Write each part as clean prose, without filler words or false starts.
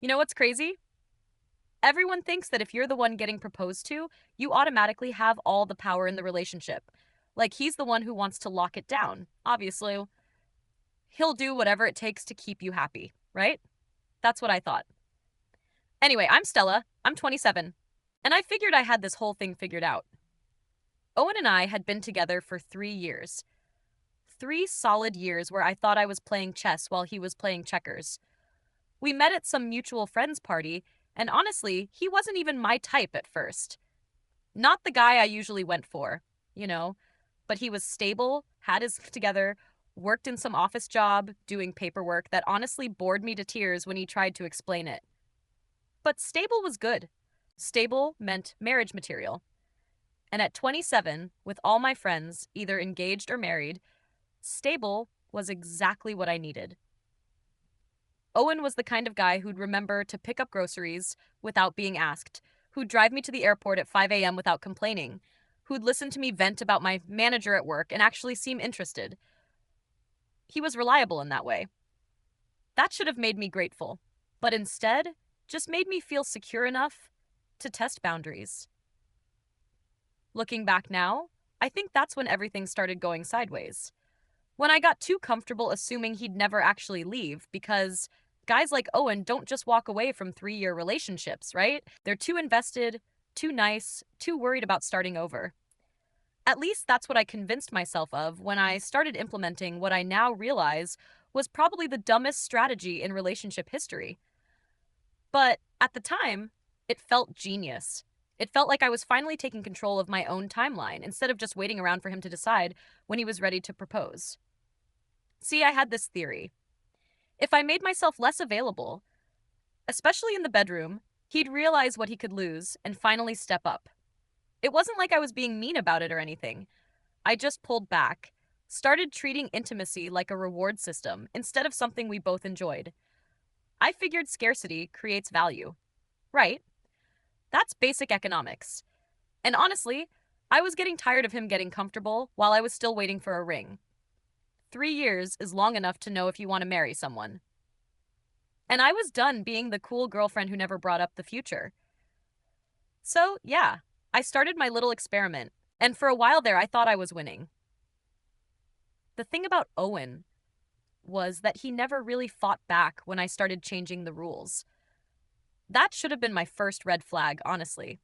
You know what's crazy? Everyone thinks that if you're the one getting proposed to, you automatically have all the power in the relationship. Like he's the one who wants to lock it down. Obviously, he'll do whatever it takes to keep you happy, right? That's what I thought. Anyway, I'm Stella. I'm 27. And I figured I had this whole thing figured out. Owen and I had been together for 3 years. 3 solid years where I thought I was playing chess while he was playing checkers. We met at some mutual friends party, and honestly, he wasn't even my type at first. Not the guy I usually went for, you know, but he was stable, had his together, worked in some office job, doing paperwork that honestly bored me to tears when he tried to explain it. But stable was good. Stable meant marriage material. And at 27, with all my friends, either engaged or married, stable was exactly what I needed. Owen was the kind of guy who'd remember to pick up groceries without being asked, who'd drive me to the airport at 5 a.m. without complaining, who'd listen to me vent about my manager at work and actually seem interested. He was reliable in that way. That should have made me grateful, but instead, just made me feel secure enough to test boundaries. Looking back now, I think that's when everything started going sideways. When I got too comfortable assuming he'd never actually leave, because guys like Owen don't just walk away from 3 year relationships, right? They're too invested, too nice, too worried about starting over. At least that's what I convinced myself of when I started implementing what I now realize was probably the dumbest strategy in relationship history. But at the time, it felt genius. It felt like I was finally taking control of my own timeline instead of just waiting around for him to decide when he was ready to propose. See, I had this theory. If I made myself less available, especially in the bedroom, he'd realize what he could lose and finally step up. It wasn't like I was being mean about it or anything. I just pulled back, started treating intimacy like a reward system instead of something we both enjoyed. I figured scarcity creates value. Right? That's basic economics. And honestly, I was getting tired of him getting comfortable while I was still waiting for a ring. 3 years is long enough to know if you want to marry someone. And I was done being the cool girlfriend who never brought up the future. So, yeah, I started my little experiment, and for a while there, I thought I was winning. The thing about Owen was that he never really fought back when I started changing the rules. That should have been my first red flag, honestly.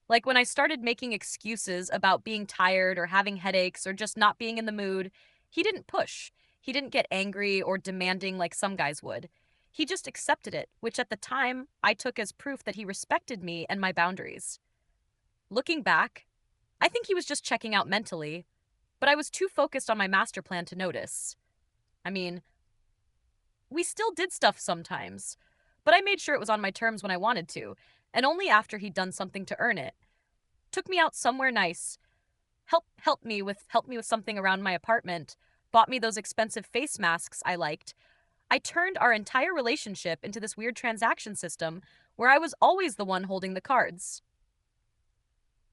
Like when I started making excuses about being tired or having headaches or just not being in the mood, he didn't push. He didn't get angry or demanding like some guys would. He just accepted it, which at the time I took as proof that he respected me and my boundaries. Looking back, I think he was just checking out mentally, but I was too focused on my master plan to notice. I mean, we still did stuff sometimes, but I made sure it was on my terms when I wanted to, and only after he'd done something to earn it. Took me out somewhere nice, helped me with something around my apartment, bought me those expensive face masks I liked. I turned our entire relationship into this weird transaction system where I was always the one holding the cards.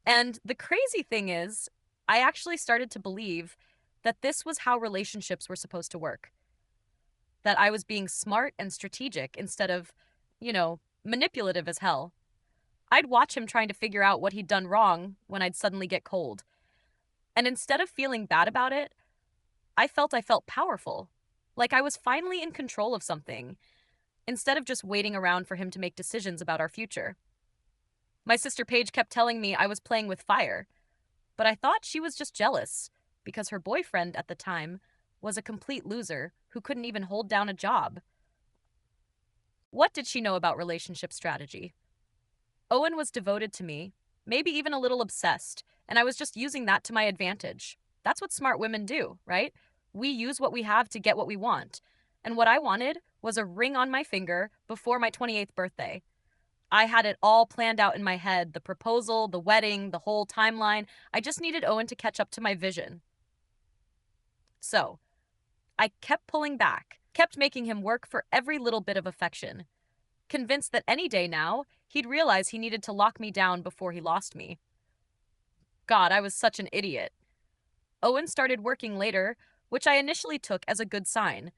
And the crazy thing is, I actually started to believe that this was how relationships were supposed to work. That I was being smart and strategic instead of, manipulative as hell. I'd watch him trying to figure out what he'd done wrong when I'd suddenly get cold. And instead of feeling bad about it, I felt powerful. Like I was finally in control of something, instead of just waiting around for him to make decisions about our future. My sister Paige kept telling me I was playing with fire, but I thought she was just jealous because her boyfriend at the time was a complete loser who couldn't even hold down a job. What did she know about relationship strategy? Owen was devoted to me, maybe even a little obsessed, and I was just using that to my advantage. That's what smart women do, right? We use what we have to get what we want. And what I wanted was a ring on my finger before my 28th birthday. I had it all planned out in my head, the proposal, the wedding, the whole timeline. I just needed Owen to catch up to my vision. So, I kept pulling back, kept making him work for every little bit of affection, convinced that any day now, he'd realize he needed to lock me down before he lost me. God, I was such an idiot. Owen started working later, which I initially took as a good sign.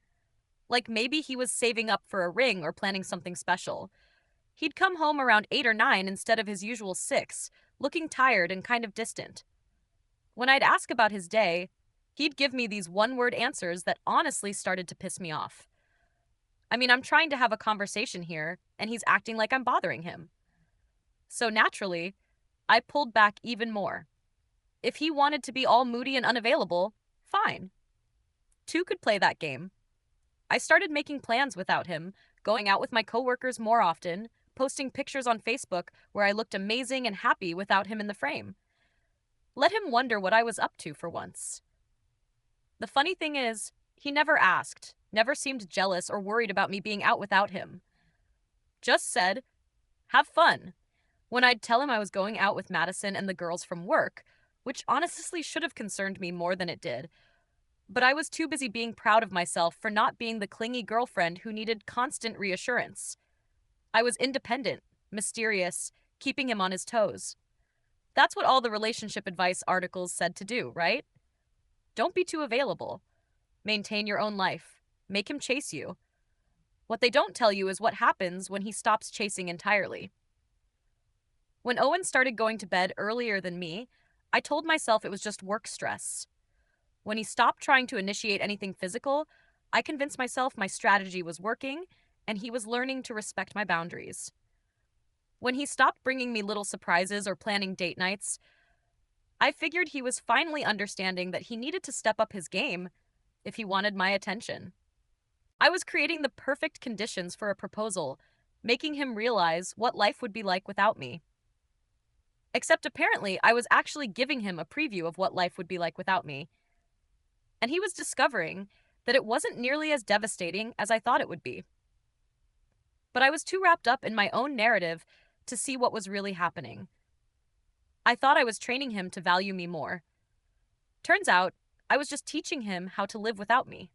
Like maybe he was saving up for a ring or planning something special. He'd come home around 8 or 9 instead of his usual 6, looking tired and kind of distant. When I'd ask about his day, he'd give me these one word answers that honestly started to piss me off. I mean, I'm trying to have a conversation here, and he's acting like I'm bothering him. So naturally, I pulled back even more. If he wanted to be all moody and unavailable, fine. Two could play that game. I started making plans without him, going out with my coworkers more often, posting pictures on Facebook where I looked amazing and happy without him in the frame. Let him wonder what I was up to for once. The funny thing is, he never asked, never seemed jealous or worried about me being out without him. Just said, have fun. When I'd tell him I was going out with Madison and the girls from work, which honestly should have concerned me more than it did, but I was too busy being proud of myself for not being the clingy girlfriend who needed constant reassurance. I was independent, mysterious, keeping him on his toes. That's what all the relationship advice articles said to do, right? Don't be too available. Maintain your own life. Make him chase you. What they don't tell you is what happens when he stops chasing entirely. When Owen started going to bed earlier than me, I told myself it was just work stress. When he stopped trying to initiate anything physical, I convinced myself my strategy was working and he was learning to respect my boundaries. When he stopped bringing me little surprises or planning date nights, I figured he was finally understanding that he needed to step up his game if he wanted my attention. I was creating the perfect conditions for a proposal, making him realize what life would be like without me. Except apparently, I was actually giving him a preview of what life would be like without me. And he was discovering that it wasn't nearly as devastating as I thought it would be. But I was too wrapped up in my own narrative to see what was really happening. I thought I was training him to value me more. Turns out, I was just teaching him how to live without me.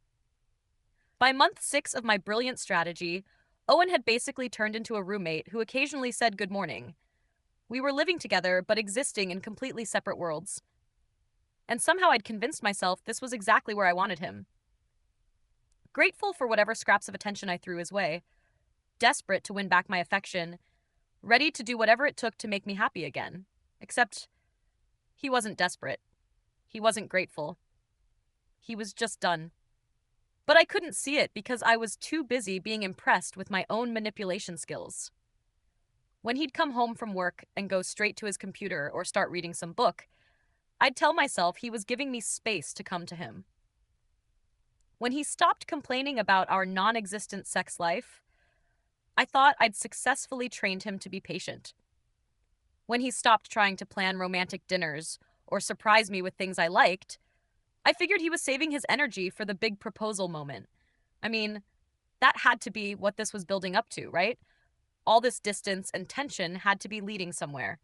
By month 6 of my brilliant strategy, Owen had basically turned into a roommate who occasionally said good morning. We were living together, but existing in completely separate worlds. And somehow I'd convinced myself this was exactly where I wanted him. Grateful for whatever scraps of attention I threw his way, desperate to win back my affection, ready to do whatever it took to make me happy again. Except, he wasn't desperate. He wasn't grateful. He was just done. But I couldn't see it because I was too busy being impressed with my own manipulation skills. When he'd come home from work and go straight to his computer or start reading some book, I'd tell myself he was giving me space to come to him. When he stopped complaining about our non-existent sex life, I thought I'd successfully trained him to be patient. When he stopped trying to plan romantic dinners or surprise me with things I liked, I figured he was saving his energy for the big proposal moment. I mean, that had to be what this was building up to, right? All this distance and tension had to be leading somewhere.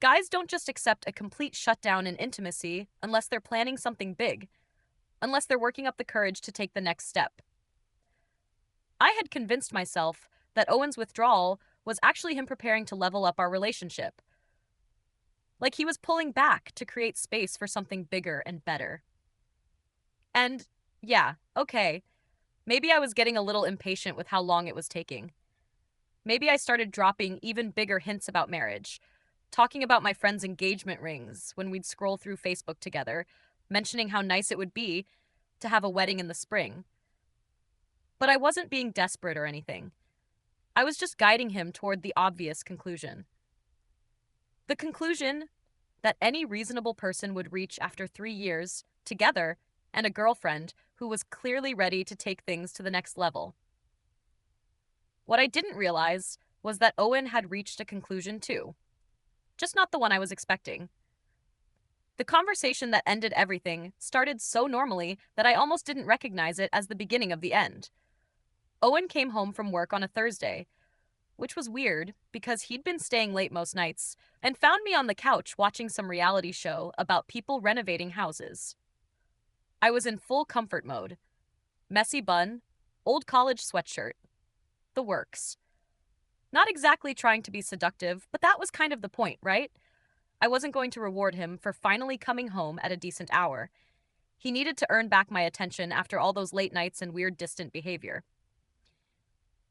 Guys don't just accept a complete shutdown in intimacy unless they're planning something big, unless they're working up the courage to take the next step. I had convinced myself that Owen's withdrawal was actually him preparing to level up our relationship. Like he was pulling back to create space for something bigger and better. And yeah, okay, maybe I was getting a little impatient with how long it was taking. Maybe I started dropping even bigger hints about marriage, talking about my friends' engagement rings when we'd scroll through Facebook together, mentioning how nice it would be to have a wedding in the spring. But I wasn't being desperate or anything. I was just guiding him toward the obvious conclusion. The conclusion that any reasonable person would reach after 3 years, together, and a girlfriend who was clearly ready to take things to the next level. What I didn't realize was that Owen had reached a conclusion too. Just not the one I was expecting. The conversation that ended everything started so normally that I almost didn't recognize it as the beginning of the end. Owen came home from work on a Thursday, which was weird because he'd been staying late most nights, and found me on the couch watching some reality show about people renovating houses. I was in full comfort mode. Messy bun, old college sweatshirt. The works. Not exactly trying to be seductive, but that was kind of the point, right? I wasn't going to reward him for finally coming home at a decent hour. He needed to earn back my attention after all those late nights and weird distant behavior.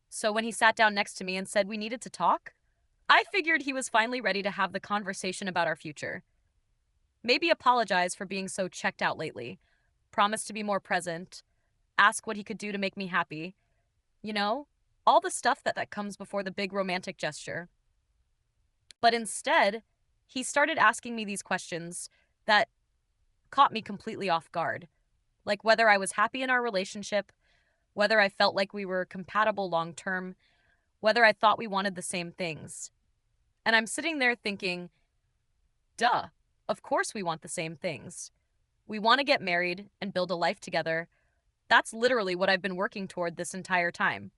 So when he sat down next to me and said we needed to talk, I figured he was finally ready to have the conversation about our future. Maybe apologize for being so checked out lately, promise to be more present, ask what he could do to make me happy. You know, all the stuff that comes before the big romantic gesture. But instead, he started asking me these questions that caught me completely off guard. Like whether I was happy in our relationship, whether I felt like we were compatible long term, whether I thought we wanted the same things. And I'm sitting there thinking, duh, of course we want the same things. We want to get married and build a life together. That's literally what I've been working toward this entire time.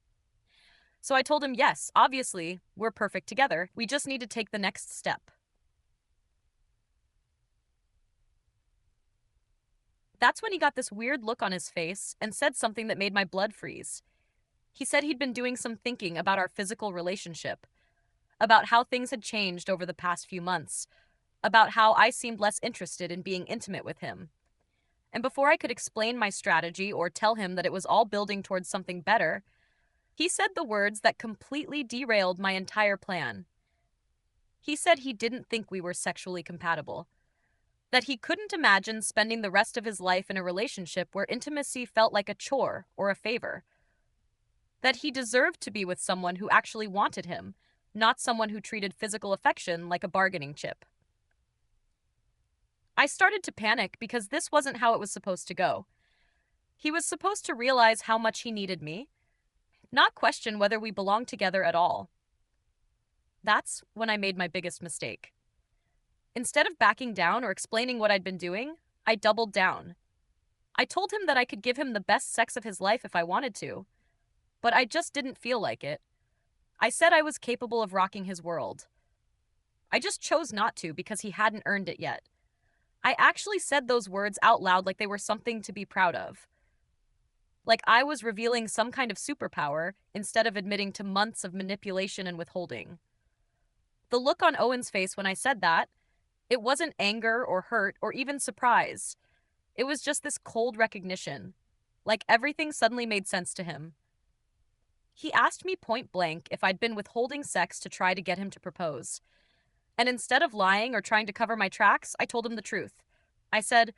So I told him, yes, obviously, we're perfect together. We just need to take the next step. That's when he got this weird look on his face and said something that made my blood freeze. He said he'd been doing some thinking about our physical relationship, about how things had changed over the past few months, about how I seemed less interested in being intimate with him. And before I could explain my strategy or tell him that it was all building towards something better, he said the words that completely derailed my entire plan. He said he didn't think we were sexually compatible, that he couldn't imagine spending the rest of his life in a relationship where intimacy felt like a chore or a favor, that he deserved to be with someone who actually wanted him, not someone who treated physical affection like a bargaining chip. I started to panic because this wasn't how it was supposed to go. He was supposed to realize how much he needed me, not question whether we belonged together at all. That's when I made my biggest mistake. Instead of backing down or explaining what I'd been doing, I doubled down. I told him that I could give him the best sex of his life if I wanted to, but I just didn't feel like it. I said I was capable of rocking his world. I just chose not to because he hadn't earned it yet. I actually said those words out loud like they were something to be proud of. Like I was revealing some kind of superpower instead of admitting to months of manipulation and withholding. The look on Owen's face when I said that, it wasn't anger or hurt or even surprise. It was just this cold recognition, like everything suddenly made sense to him. He asked me point blank if I'd been withholding sex to try to get him to propose. And instead of lying or trying to cover my tracks, I told him the truth. I said,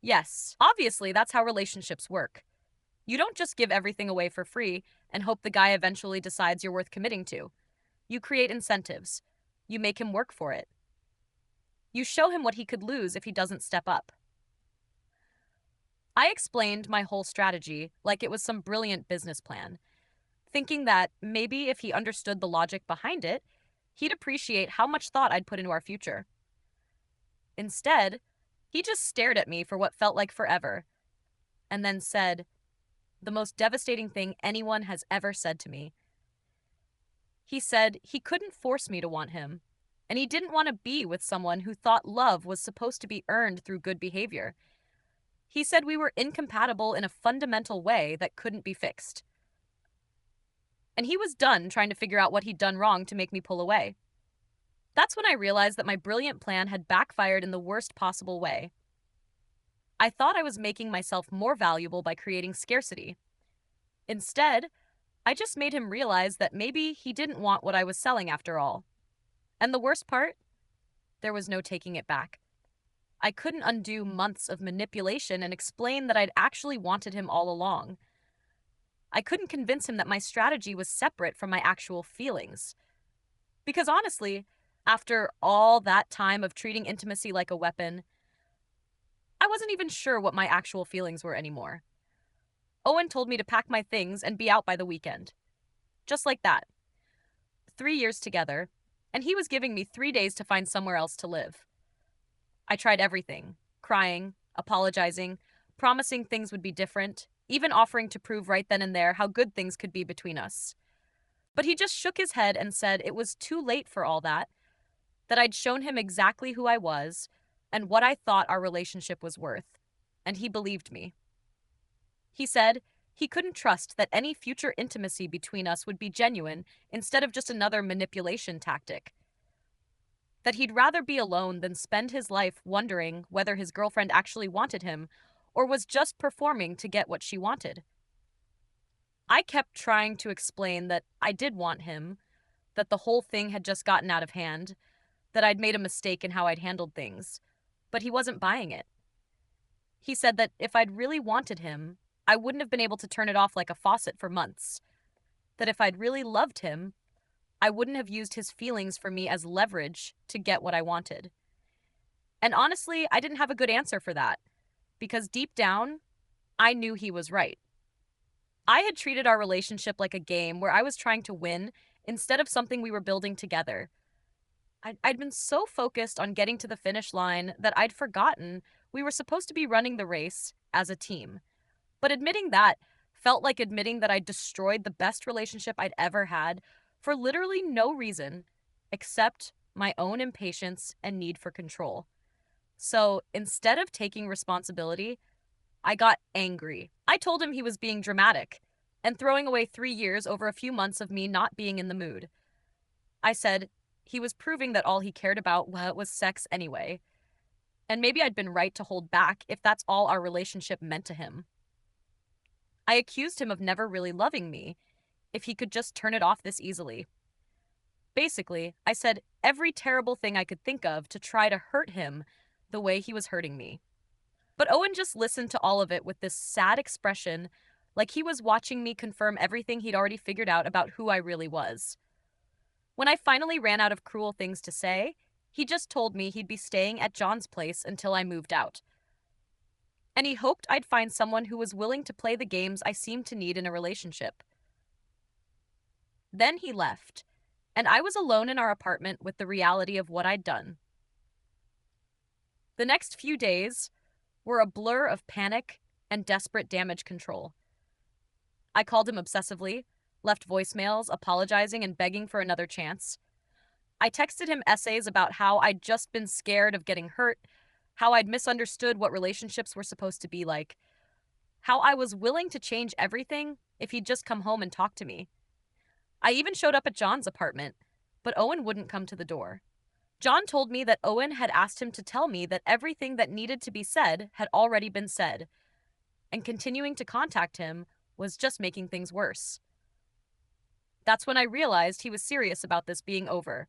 yes, obviously that's how relationships work. You don't just give everything away for free and hope the guy eventually decides you're worth committing to. You create incentives. You make him work for it. You show him what he could lose if he doesn't step up. I explained my whole strategy like it was some brilliant business plan, thinking that maybe if he understood the logic behind it, he'd appreciate how much thought I'd put into our future. Instead, he just stared at me for what felt like forever, and then said the most devastating thing anyone has ever said to me. He said he couldn't force me to want him, and he didn't want to be with someone who thought love was supposed to be earned through good behavior. He said we were incompatible in a fundamental way that couldn't be fixed. And he was done trying to figure out what he'd done wrong to make me pull away. That's when I realized that my brilliant plan had backfired in the worst possible way. I thought I was making myself more valuable by creating scarcity. Instead, I just made him realize that maybe he didn't want what I was selling after all. And the worst part? There was no taking it back. I couldn't undo months of manipulation and explain that I'd actually wanted him all along. I couldn't convince him that my strategy was separate from my actual feelings. Because honestly, after all that time of treating intimacy like a weapon, I wasn't even sure what my actual feelings were anymore. Owen told me to pack my things and be out by the weekend. Just like that. 3 years together, and he was giving me 3 days to find somewhere else to live. I tried everything, crying, apologizing, promising things would be different, even offering to prove right then and there how good things could be between us. But he just shook his head and said it was too late for all that I'd shown him exactly who I was and what I thought our relationship was worth, and he believed me. He said he couldn't trust that any future intimacy between us would be genuine instead of just another manipulation tactic. That he'd rather be alone than spend his life wondering whether his girlfriend actually wanted him or was just performing to get what she wanted. I kept trying to explain that I did want him, that the whole thing had just gotten out of hand, that I'd made a mistake in how I'd handled things, but he wasn't buying it. He said that if I'd really wanted him, I wouldn't have been able to turn it off like a faucet for months. That if I'd really loved him, I wouldn't have used his feelings for me as leverage to get what I wanted. And honestly, I didn't have a good answer for that, because deep down, I knew he was right. I had treated our relationship like a game where I was trying to win instead of something we were building together. I'd been so focused on getting to the finish line that I'd forgotten we were supposed to be running the race as a team. But admitting that felt like admitting that I'd destroyed the best relationship I'd ever had for literally no reason except my own impatience and need for control. So instead of taking responsibility, I got angry. I told him he was being dramatic and throwing away 3 years over a few months of me not being in the mood. I said he was proving that all he cared about, well, was sex anyway. And maybe I'd been right to hold back if that's all our relationship meant to him. I accused him of never really loving me if he could just turn it off this easily. Basically, I said every terrible thing I could think of to try to hurt him the way he was hurting me. But Owen just listened to all of it with this sad expression, like he was watching me confirm everything he'd already figured out about who I really was. When I finally ran out of cruel things to say, he just told me he'd be staying at John's place until I moved out. And he hoped I'd find someone who was willing to play the games I seemed to need in a relationship. Then he left, and I was alone in our apartment with the reality of what I'd done. The next few days were a blur of panic and desperate damage control. I called him obsessively, left voicemails apologizing and begging for another chance. I texted him essays about how I'd just been scared of getting hurt, how I'd misunderstood what relationships were supposed to be like, how I was willing to change everything if he'd just come home and talk to me. I even showed up at John's apartment, but Owen wouldn't come to the door. John told me that Owen had asked him to tell me that everything that needed to be said had already been said, and continuing to contact him was just making things worse. That's when I realized he was serious about this being over,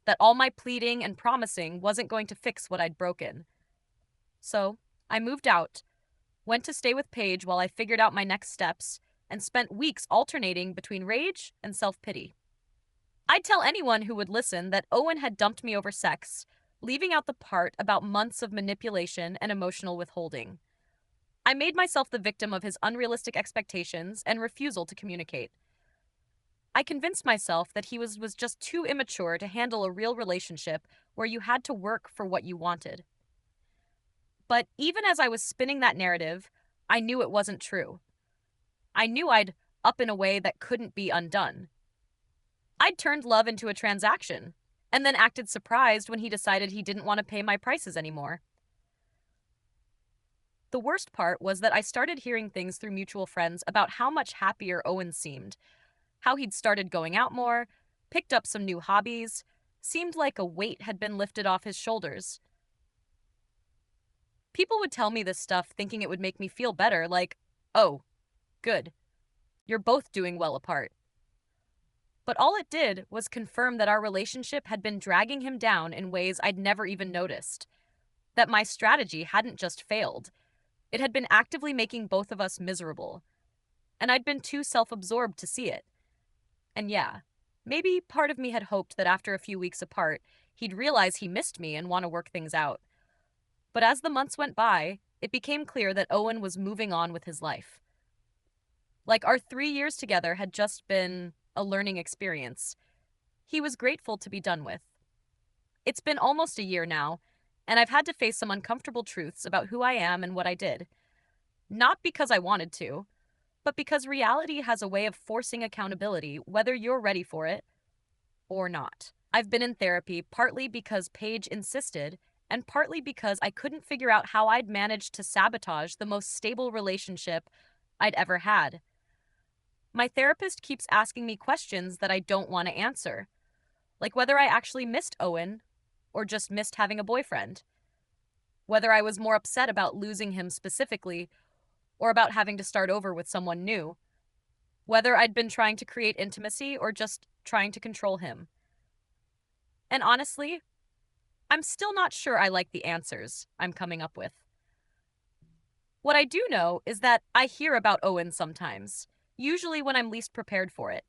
that all my pleading and promising wasn't going to fix what I'd broken. So, I moved out, went to stay with Paige while I figured out my next steps, and spent weeks alternating between rage and self-pity. I'd tell anyone who would listen that Owen had dumped me over sex, leaving out the part about months of manipulation and emotional withholding. I made myself the victim of his unrealistic expectations and refusal to communicate. I convinced myself that he was just too immature to handle a real relationship where you had to work for what you wanted. But even as I was spinning that narrative, I knew it wasn't true. I knew I'd up in a way that couldn't be undone. I'd turned love into a transaction, and then acted surprised when he decided he didn't want to pay my prices anymore. The worst part was that I started hearing things through mutual friends about how much happier Owen seemed, how he'd started going out more, picked up some new hobbies, seemed like a weight had been lifted off his shoulders. People would tell me this stuff thinking it would make me feel better, like, oh, good, you're both doing well apart. But all it did was confirm that our relationship had been dragging him down in ways I'd never even noticed. That my strategy hadn't just failed, it had been actively making both of us miserable. And I'd been too self-absorbed to see it. And yeah, maybe part of me had hoped that after a few weeks apart, he'd realize he missed me and want to work things out. But as the months went by, it became clear that Owen was moving on with his life. Like our 3 years together had just been a learning experience. He was grateful to be done with. It's been almost a year now, and I've had to face some uncomfortable truths about who I am and what I did. Not because I wanted to, but because reality has a way of forcing accountability whether you're ready for it or not. I've been in therapy partly because Paige insisted, and partly because I couldn't figure out how I'd managed to sabotage the most stable relationship I'd ever had. My therapist keeps asking me questions that I don't want to answer, like whether I actually missed Owen or just missed having a boyfriend, whether I was more upset about losing him specifically or about having to start over with someone new, whether I'd been trying to create intimacy or just trying to control him. And honestly, I'm still not sure I like the answers I'm coming up with. What I do know is that I hear about Owen sometimes, usually when I'm least prepared for it.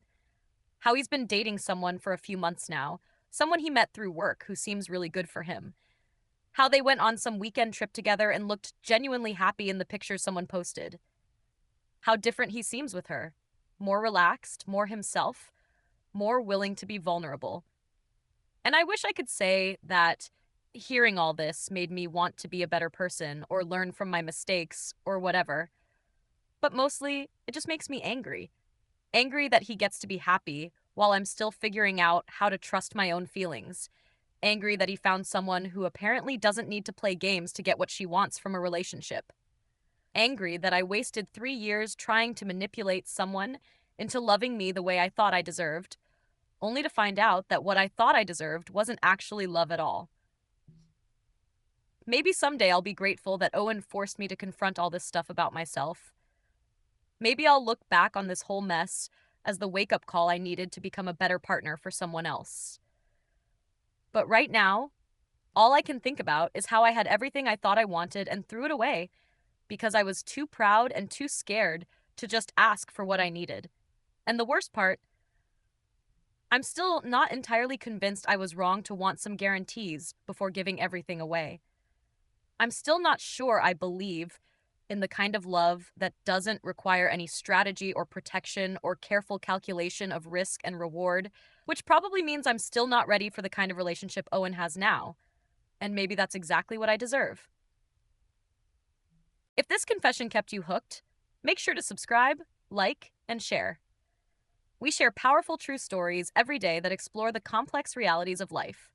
How he's been dating someone for a few months now, someone he met through work who seems really good for him. How they went on some weekend trip together and looked genuinely happy in the pictures someone posted. How different he seems with her. More relaxed, more himself, more willing to be vulnerable. And I wish I could say that hearing all this made me want to be a better person or learn from my mistakes or whatever. But mostly, it just makes me angry. Angry that he gets to be happy while I'm still figuring out how to trust my own feelings. Angry that he found someone who apparently doesn't need to play games to get what she wants from a relationship. Angry that I wasted 3 years trying to manipulate someone into loving me the way I thought I deserved, only to find out that what I thought I deserved wasn't actually love at all. Maybe someday I'll be grateful that Owen forced me to confront all this stuff about myself. Maybe I'll look back on this whole mess as the wake up call I needed to become a better partner for someone else. But right now, all I can think about is how I had everything I thought I wanted and threw it away because I was too proud and too scared to just ask for what I needed. And the worst part, I'm still not entirely convinced I was wrong to want some guarantees before giving everything away. I'm still not sure I believe in the kind of love that doesn't require any strategy or protection or careful calculation of risk and reward, which probably means I'm still not ready for the kind of relationship Owen has now. And maybe that's exactly what I deserve. If this confession kept you hooked, make sure to subscribe, like, and share. We share powerful true stories every day that explore the complex realities of life.